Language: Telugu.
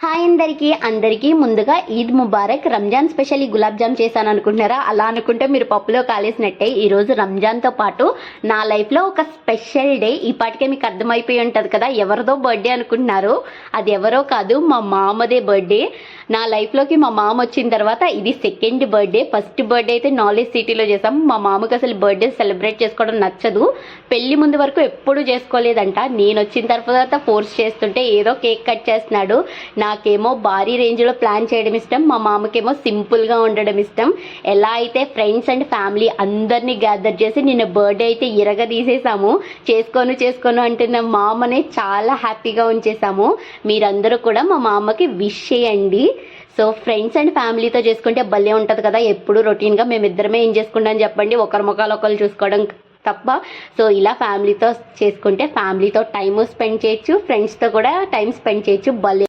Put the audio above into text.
హాయ్ అందరికీ ముందుగా ఈద్ ముబారక్. రంజాన్ స్పెషల్ ఈ గులాబ్ జామ్ చేశాను అనుకుంటున్నారా? అలా అనుకుంటే మీరు పప్పులో కాలేసినట్టే. ఈరోజు రంజాన్తో పాటు నా లైఫ్లో ఒక స్పెషల్ డే. ఈపాటికే మీకు అర్థమైపోయి ఉంటుంది కదా ఎవరిదో బర్త్డే అనుకుంటున్నారు. అది ఎవరో కాదు, మా మామదే బర్త్డే. నా లైఫ్లోకి మా మామ వచ్చిన తర్వాత ఇది సెకండ్ బర్త్డే. ఫస్ట్ బర్త్డే అయితే నాలెడ్జ్ సిటీలో చేసాం. మా మామకి అసలు బర్త్డే సెలబ్రేట్ చేసుకోవడం నచ్చదు. పెళ్లి ముందు వరకు ఎప్పుడు చేసుకోలేదంట. నేను వచ్చిన తర్వాత ఫోర్స్ చేస్తుంటే ఏదో కేక్ కట్ చేస్తున్నాడు. నాకేమో భారీ రేంజ్లో ప్లాన్ చేయడం ఇష్టం, మా మామకేమో సింపుల్గా ఉండడం ఇష్టం. ఎలా అయితే ఫ్రెండ్స్ అండ్ ఫ్యామిలీ అందరినీ గ్యాదర్ చేసి నిన్న బర్త్డే అయితే తీసేసాము. చేసుకోను అంటున్న మామనే చాలా హ్యాపీగా ఉంచేసాము. మీరందరూ కూడా మా మామకి విష్ చేయండి. సో ఫ్రెండ్స్ అండ్ ఫ్యామిలీతో చేసుకుంటే భలే ఉంటుంది కదా. ఎప్పుడు రొటీన్గా మేమిద్దరమే ఏం చేసుకుంటాం చెప్పండి, ఒకరి ముఖాలు ఒకరు చూసుకోవడం తప్ప. సో ఇలా ఫ్యామిలీతో చేసుకుంటే ఫ్యామిలీతో టైము స్పెండ్ చేయొచ్చు, ఫ్రెండ్స్తో కూడా టైం స్పెండ్ చేయొచ్చు. భలే